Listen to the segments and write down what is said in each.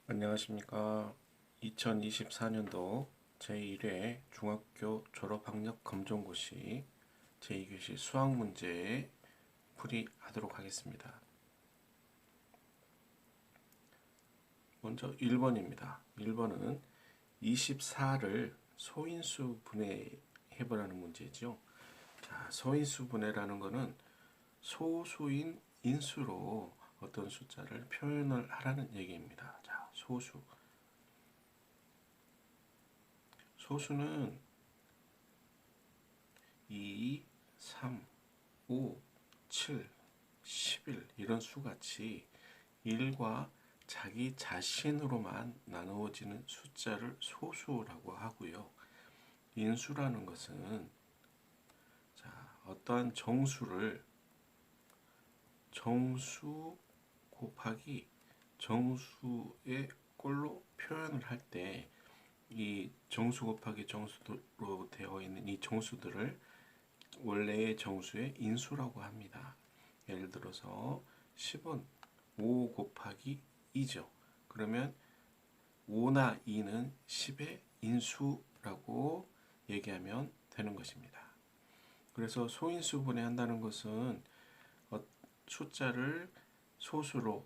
안녕하십니까. 2024년도 제1회 중학교 졸업학력 검정고시 제2교시 수학 문제 풀이하도록 하겠습니다. 먼저 1번입니다. 1번은 24를 소인수 분해해보라는 문제죠. 자, 소인수 분해라는 것은 소수인 인수로 어떤 숫자를 표현을 하라는 얘기입니다. 자, 소수는 2, 3, 5, 7, 11 이런 수같이 1과 자기 자신으로만 나누어지는 숫자를 소수라고 하고요. 인수라는 것은 어떠한 정수를 정수 곱하기 정수의 꼴로 표현을 할 때 이 정수 곱하기 정수로 되어 있는 이 정수들을 원래의 정수의 인수라고 합니다. 예를 들어서 10은 5 곱하기 2죠. 그러면 5나 2는 10의 인수라고 얘기하면 되는 것입니다. 그래서 소인수 분해한다는 것은 숫자를 소수로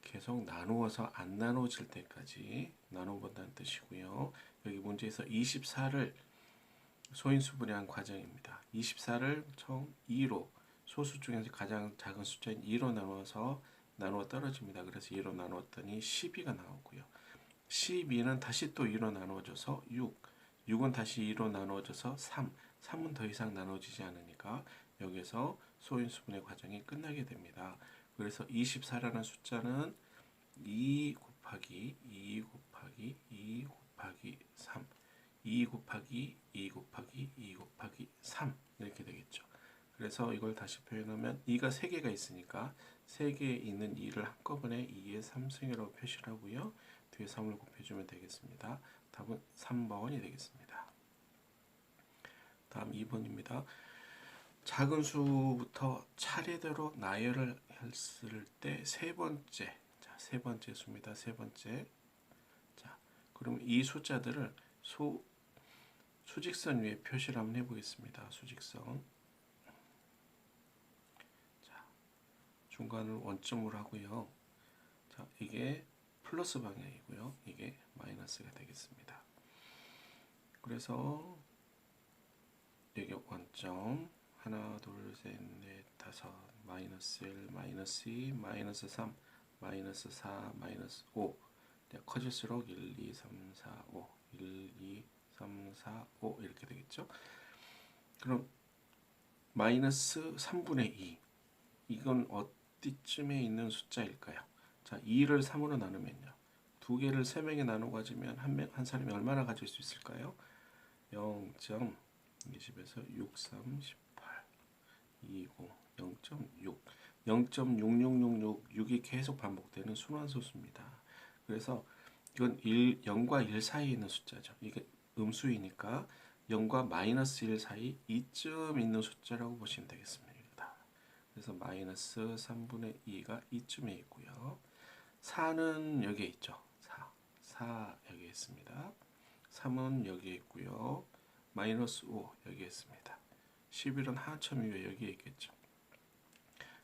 계속 나누어서 안 나눠질 때까지 나눠본다는 뜻이고요. 여기 문제에서 24를 소인수 분해한 과정입니다. 24를 총 2로 소수 중에서 가장 작은 숫자인 2로 나누어 떨어집니다. 그래서 2로 나누었더니 12가 나오고요. 12는 다시 또 2로 나누어져서 6, 6은 다시 2로 나누어져서 3, 3은 더 이상 나누어지지 않으니까 여기서 소인수분해 과정이 끝나게 됩니다. 그래서 24라는 숫자는 2 곱하기 2 곱하기 2 곱하기 3, 2 곱하기 2 곱하기 2 곱하기 3 이렇게 되겠죠. 그래서 이걸 다시 표현하면 2가 3개가 있으니까 3개에 있는 2를 한꺼번에 2의 3승이라고 표시를 하고요. 뒤에 3을 곱해주면 되겠습니다. 답은 3번이 되겠습니다. 다음 2번입니다. 작은 수부터 차례대로 나열을 했을 때 세 번째 수입니다. 세 번째. 자, 그럼 이 숫자들을 수직선 위에 표시를 한번 해보겠습니다. 수직선. 자, 중간을 원점으로 하고요. 자, 이게 플러스 방향이고요. 이게 마이너스가 되겠습니다. 그래서 여기 원점 하나, 둘, 셋, 넷, 다섯, 마이너스 1, 마이너스 2, 마이너스 3, 마이너스 4, 마이너스 5 커질수록 1, 2, 3, 4, 5 1, 2, 3, 4, 5 이렇게 되겠죠. 그럼 마이너스 3분의 2 이건 어디쯤에 있는 숫자일까요? 자, 2를 3으로 나누면요. 두 개를 3명에 나누어 가지면 한 사람이 얼마나 가질 수 있을까요? 0.20에서 6, 3, 18, 20, 0.6, 0.6666, 6이 계속 반복되는 순환소수입니다. 그래서 이건 0과 1 사이에 있는 숫자죠. 이게 음수이니까 0과 마이너스 1 사이 이쯤 있는 숫자라고 보시면 되겠습니다. 그래서 마이너스 3분의 2가 이쯤에 있고요. 4는 여기에 있죠. 4 여기에 있습니다. 3은 여기에 있고요. 마이너스 5 여기에 있습니다. 11은 한참 위에 여기에 있겠죠.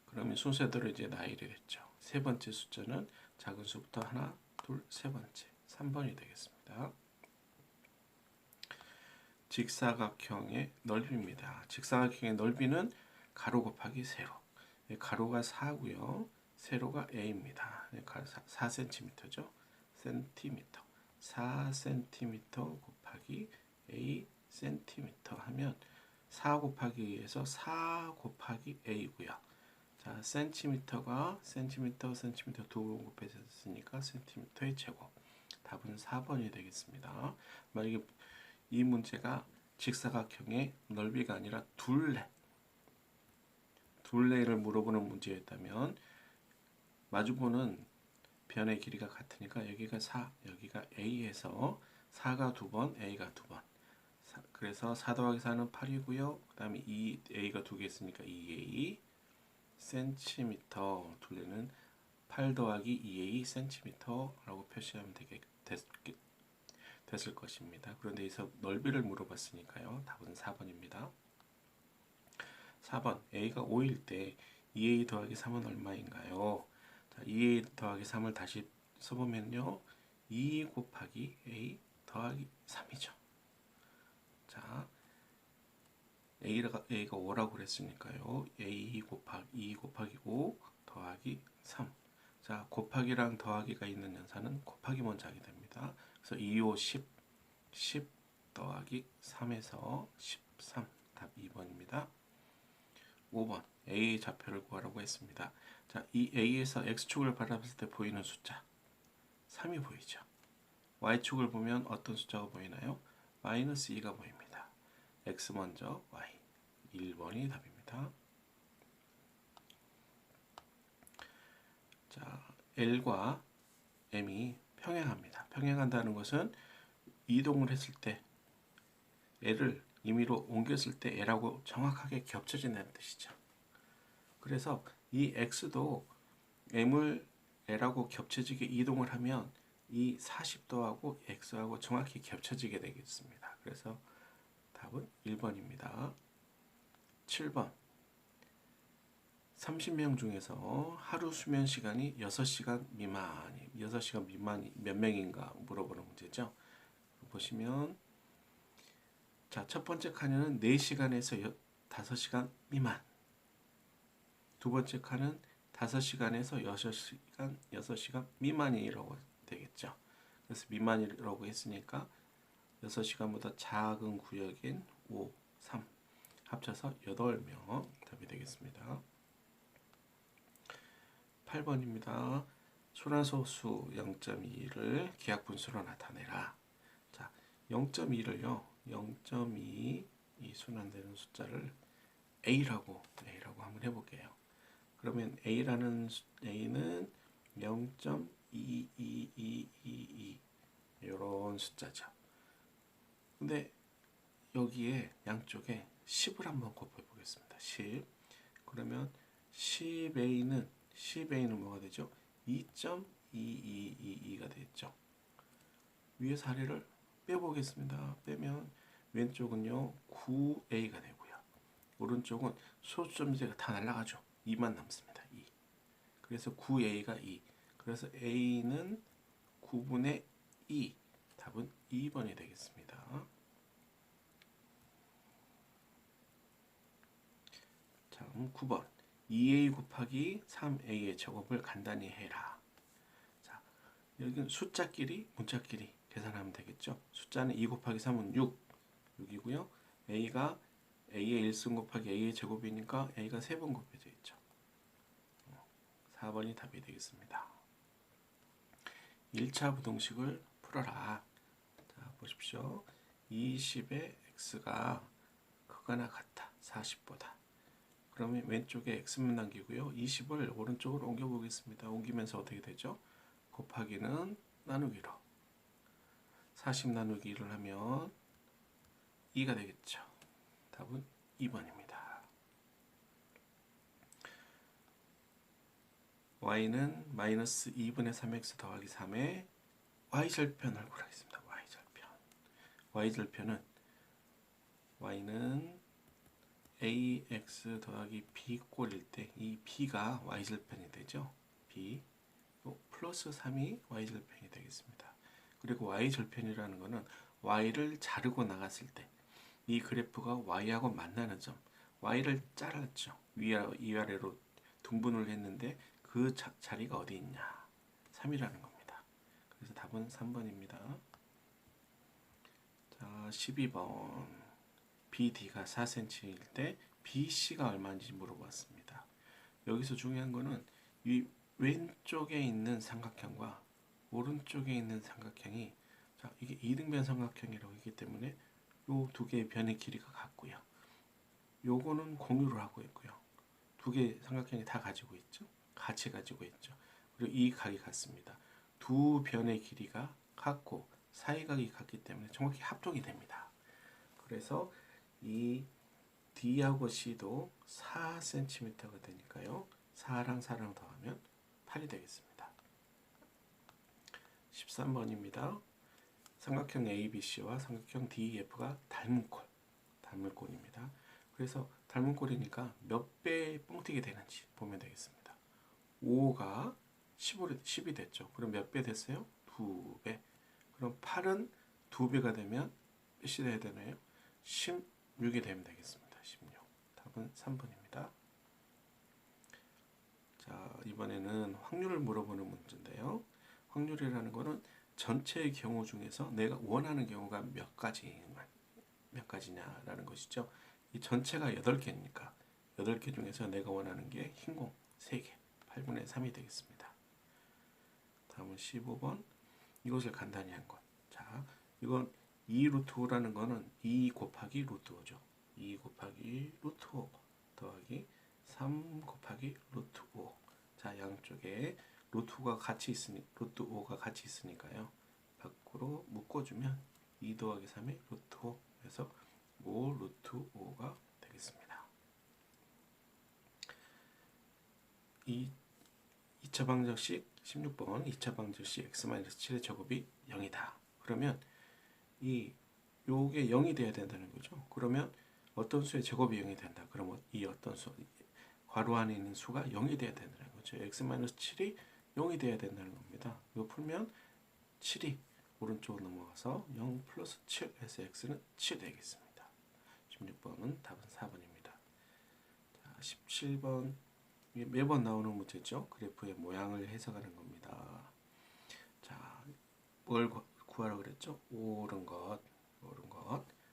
그러면 순서대로 이제 나열이 됐죠. 세 번째 숫자는 작은 수부터 하나, 둘, 세 번째 3번이 되겠습니다. 직사각형의 넓이입니다. 직사각형의 넓이는 가로 곱하기 세로. 가로가 4고요. 세로가 a입니다. 4cm죠. 센티미터. 4cm 곱하기 a 센티미터 하면 4 곱하기 2에서 4 곱하기 a고요. 자, 센티미터가 센티미터 두 번 곱해졌으니까 센티미터의 제곱. 답은 4번이 되겠습니다. 만약에 이 문제가 직사각형의 넓이가 아니라 둘레를 물어보는 문제였다면 마주보는 변의 길이가 같으니까 여기가 4, 여기가 a에서 4가 2번, a가 2번. 그래서 4 더하기 4는 8이고요. 그 다음에 a가 2개 있으니까 2a 센티미터 둘레는 8 더하기 2a cm라고 표시하면 됐을 것입니다. 그런데 여기서 넓이를 물어봤으니까요. 답은 4번입니다. 4번 a가 5일 때 2a 더하기 3은 얼마인가요? 자, 2a 더하기 3을 다시 써보면요. 2 곱하기 a 더하기 3이죠. 자, A가 5라고 그랬으니까요. A 곱하기 2 곱하기 5 더하기 3. 자, 곱하기랑 더하기가 있는 연산은 곱하기 먼저 하게 됩니다. 그래서 2, 5, 10, 10 더하기 3에서 13. 답 2번입니다. 5번 A의 좌표를 구하라고 했습니다. 자, 이 A에서 X축을 바라봤을 때 보이는 숫자 3이 보이죠. Y축을 보면 어떤 숫자가 보이나요? 마이너스 2가 보입니다. X 먼저 Y 1번이 답입니다. 자, L과 M이 평행합니다. 평행한다는 것은 이동을 했을 때 L을 임의로 옮겼을 때 L하고 정확하게 겹쳐진다는 뜻이죠. 그래서 이 X도 M을 L하고 겹쳐지게 이동을 하면 이 40도하고 X하고 정확히 겹쳐지게 되겠습니다. 그래서 답은 1번입니다. 7번 30명 중에서 하루 수면 시간이 6시간 미만이 몇 명인가 물어보는 문제죠. 보시면 자, 첫 번째 칸에는 4시간에서 5시간 미만, 두 번째 칸은 5시간에서 6시간 미만이라고 되겠죠. 그래서 미만이라고 했으니까 6시간보다 작은 구역인 5, 3 합쳐서 8명 답이 되겠습니다. 8번입니다. 소란소수 0.2를 기하분수로 나타내라. 자, 0.2를요. 0.2 이 순환되는 숫자를 A라고 한번 해볼게요. 그러면 A는 0.22222 이런 숫자죠. 근데 여기에 양쪽에 10을 한번 곱해 보겠습니다. 10. 그러면 10A는 뭐가 되죠? 2.2222가 되겠죠. 위에서 아래를 빼보겠습니다. 빼면 왼쪽은요 9A가 되고요. 오른쪽은 소수점제가 다 날라가죠. 2만 남습니다. 2. 그래서 9A가 2. 그래서 A는 9분의 2. 답은 2번이 되겠습니다. 자, 9번 2A 곱하기 3A의 제곱을 간단히 해라. 자, 여기는 숫자끼리 문자끼리 계산하면 되겠죠. 숫자는 2 곱하기 3은 6이고요. A가 A의 1승 곱하기 A의 제곱이니까 A가 3번 곱해져 있죠. 4번이 답이 되겠습니다. 1차 부등식을 풀어라. 자, 보십시오. 20의 x가 크거나 같다. 40보다. 그러면 왼쪽에 x만 남기고요. 20을 오른쪽으로 옮겨 보겠습니다. 옮기면서 어떻게 되죠? 곱하기는 나누기로. 40 나누기를 하면 2가 되겠죠. 답은 2번입니다. y는 마이너스 2분의 3x 더하기 3의 y절편을 구하겠습니다. y절편은 y는 ax 더하기 b 꼴일 때 이 b가 y절편이 되죠. b 플러스 3이 y절편이 되겠습니다. 그리고 y절편이라는 것은 y를 자르고 나갔을 때 이 그래프가 y하고 만나는 점, y를 잘랐죠. 위아래로 등분을 했는데 그 자리가 어디 있냐? 3이라는 겁니다. 그래서 답은 3번입니다. 자, 12번 BD가 4cm일 때 BC가 얼마인지 물어봤습니다. 여기서 중요한 거는 이 왼쪽에 있는 삼각형과 오른쪽에 있는 삼각형이 자, 이게 이등변 삼각형이라고 했기 때문에 요 두 개의 변의 길이가 같고요. 요거는 공유를 하고 있고요. 두 개의 삼각형이 다 가지고 있죠. 같이 가지고 있죠. 그리고 이 각이 같습니다. 두 변의 길이가 같고 사이각이 같기 때문에 정확히 합동이 됩니다. 그래서 이 D하고 C도 4cm가 되니까요. 4랑 4랑 더하면 8이 되겠습니다. 13번입니다. 삼각형 ABC와 삼각형 DEF가 닮은 꼴입니다. 그래서 닮은 꼴이니까 몇 배 뻥튀기 되는지 보면 되겠습니다. 5가 10이 됐죠. 그럼 몇 배 됐어요? 2배. 그럼 8은 2배가 되면 몇이 돼야 되나요? 16이 되면 되겠습니다. 16. 답은 3번입니다. 자, 이번에는 확률을 물어보는 문제인데요. 확률이라는 거는 전체의 경우 중에서 내가 원하는 경우가 몇 가지냐라는 것이죠. 이 전체가 8개니까 8개 중에서 내가 원하는 게 흰 공 3개, 8분의 3이 되겠습니다. 다음은 15번. 이것을 간단히 한 것. 자, 이건 2 루트 5라는 거는 2 곱하기 루트 5죠. 2 곱하기 루트 5 더하기 3 곱하기 루트 5. 자, 양쪽에 루트 5가 같이 있으니까요. 밖으로 묶어주면 2 더하기 3이 루트 5 해서 5 루트 5가 되겠습니다. 2차 방정식 16번 2차 방정식 x-7의 제곱이 0이다. 그러면 요게 0이 돼야 된다는 거죠. 그러면 어떤 수의 제곱이 0이 된다. 그러면 이 어떤 수 괄호 안에 있는 수가 0이 돼야 된다는 거죠. x-7이 0이 돼야 된다는 겁니다. 이거 풀면 7이 오른쪽으로 넘어가서 0 플러스 7 해서 x는 7 되겠습니다. 16번은 답은 4번입니다. 자, 17번 매번 나오는 문제죠. 그래프의 모양을 해석하는 겁니다. 자, 뭘 구하라 그랬죠? 옳은 것.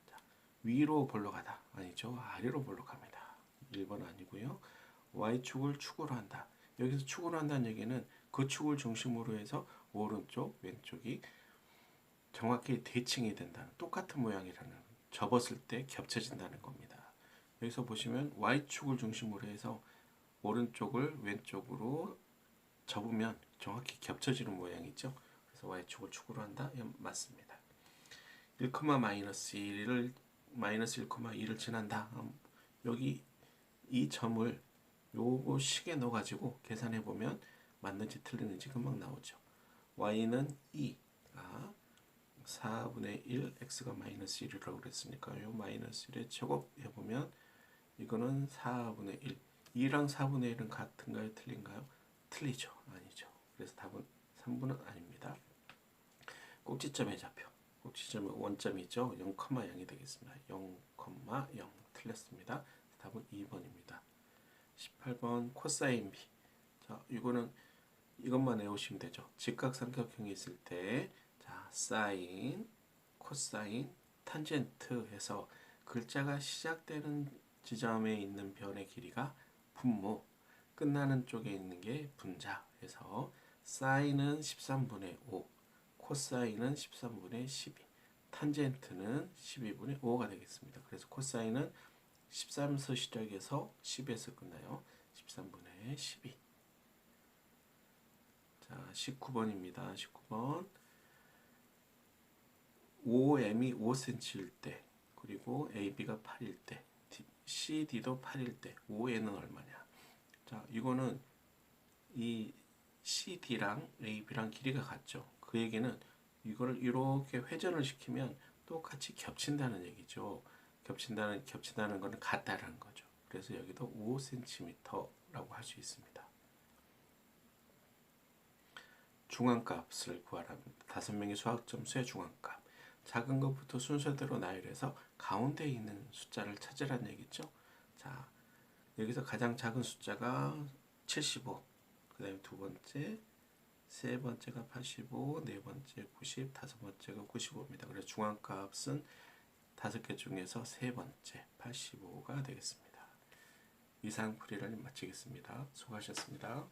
자, 위로 볼록하다. 아니죠. 아래로 볼록합니다. 1번 아니고요. y축을 축으로 한다. 여기서 축으로 한다는 얘기는 그 축을 중심으로 해서 오른쪽, 왼쪽이 정확히 대칭이 된다는 똑같은 모양이라는 접었을 때 겹쳐진다는 겁니다. 여기서 보시면 y축을 중심으로 해서 오른쪽을 왼쪽으로 접으면 정확히 겹쳐지는 모양이죠. 그래서 y축을 축으로 한다. 맞습니다. 1, 마이너스 1,2를 지난다. 여기 이 점을 요거 식에 넣어가지고 계산해 보면 맞는지 틀리는지 금방 나오죠. y는 2가 4분의 1, x가 마이너스 1이라고 그랬으니까 요 마이너스 1의 제곱 해보면 이거는 4분의 1. 2랑 4분의 1은 같은가요? 틀린가요? 틀리죠. 아니죠. 그래서 답은 3분은 아닙니다. 꼭지점의 좌표. 꼭지점의 원점이죠. 0,0이 되겠습니다. 0,0 틀렸습니다. 답은 2번입니다. 18번 코사인 B. 자, 이것만 외우시면 되죠. 직각삼각형이 있을 때 자, 사인, 코사인, 탄젠트 해서 글자가 시작되는 지점에 있는 변의 길이가 분모, 끝나는 쪽에 있는 게 분자 해서 사인은 13분의 5, 코사인은 13분의 12, 탄젠트는 12분의 5가 되겠습니다. 그래서 코사인은 13에서 시작해서 10에서 끝나요. 13분의 12. 자, 19번입니다. 19번. OM이 5cm일 때, 그리고 AB가 8일 때, CD도 8일 때, ON은 얼마냐? 자, 이거는 이 CD랑 AB랑 길이가 같죠. 그 얘기는 이거를 이렇게 회전을 시키면 똑같이 겹친다는 얘기죠. 겹친다는 거는 같다라는 거죠. 그래서 여기도 5cm라고 할 수 있습니다. 중앙값을 구하랍니다. 5명의 수학 점수의 중앙값. 작은 것부터 순서대로 나열해서 가운데 있는 숫자를 찾으라는 얘기죠. 자, 여기서 가장 작은 숫자가 75. 그 다음에 두 번째, 세 번째가 85, 네 번째 90, 다섯 번째가 95입니다. 그래서 중앙값은 5개 중에서 세 번째 85가 되겠습니다. 이상 풀이를 마치겠습니다. 수고하셨습니다.